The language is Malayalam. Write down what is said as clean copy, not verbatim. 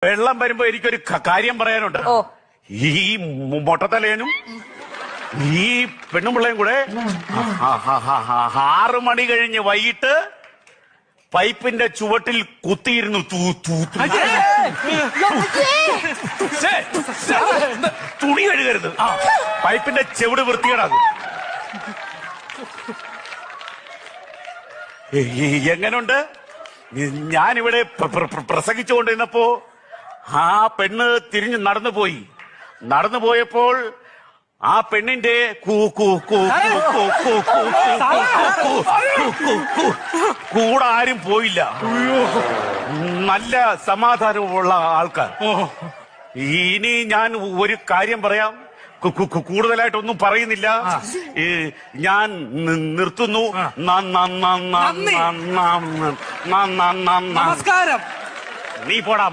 വെള്ളം വരുമ്പോ എനിക്കൊരു കാര്യം പറയാനുണ്ട്. ഈ മൊട്ടത്തലേനും ഈ പെണ്ണുമ്പിള്ളയും കൂടെ 6 മണി കഴിഞ്ഞ് വൈകിട്ട് പൈപ്പിന്റെ ചുവട്ടിൽ കുത്തിയിരുന്നു. തുണി കഴുകരുത്, പൈപ്പിന്റെ ചെവിട് വൃത്തികേടാകും. എങ്ങനുണ്ട്? ഞാനിവിടെ പ്രസംഗിച്ചുകൊണ്ടിരുന്നപ്പോ ആ പെണ്ണ് തിരിഞ്ഞ് നടന്നു പോയപ്പോൾ ആ പെണ്ണിന്റെ കൂടെ ആരും പോയില്ല. നല്ല സമാധാനമുള്ള ആൾക്കാർ. ഇനി ഞാൻ ഒരു കാര്യം പറയാം, കൂടുതലായിട്ടൊന്നും പറയുന്നില്ല. ഞാൻ നിർത്തുന്നു. നമസ്കാരം. നീ പോടാ.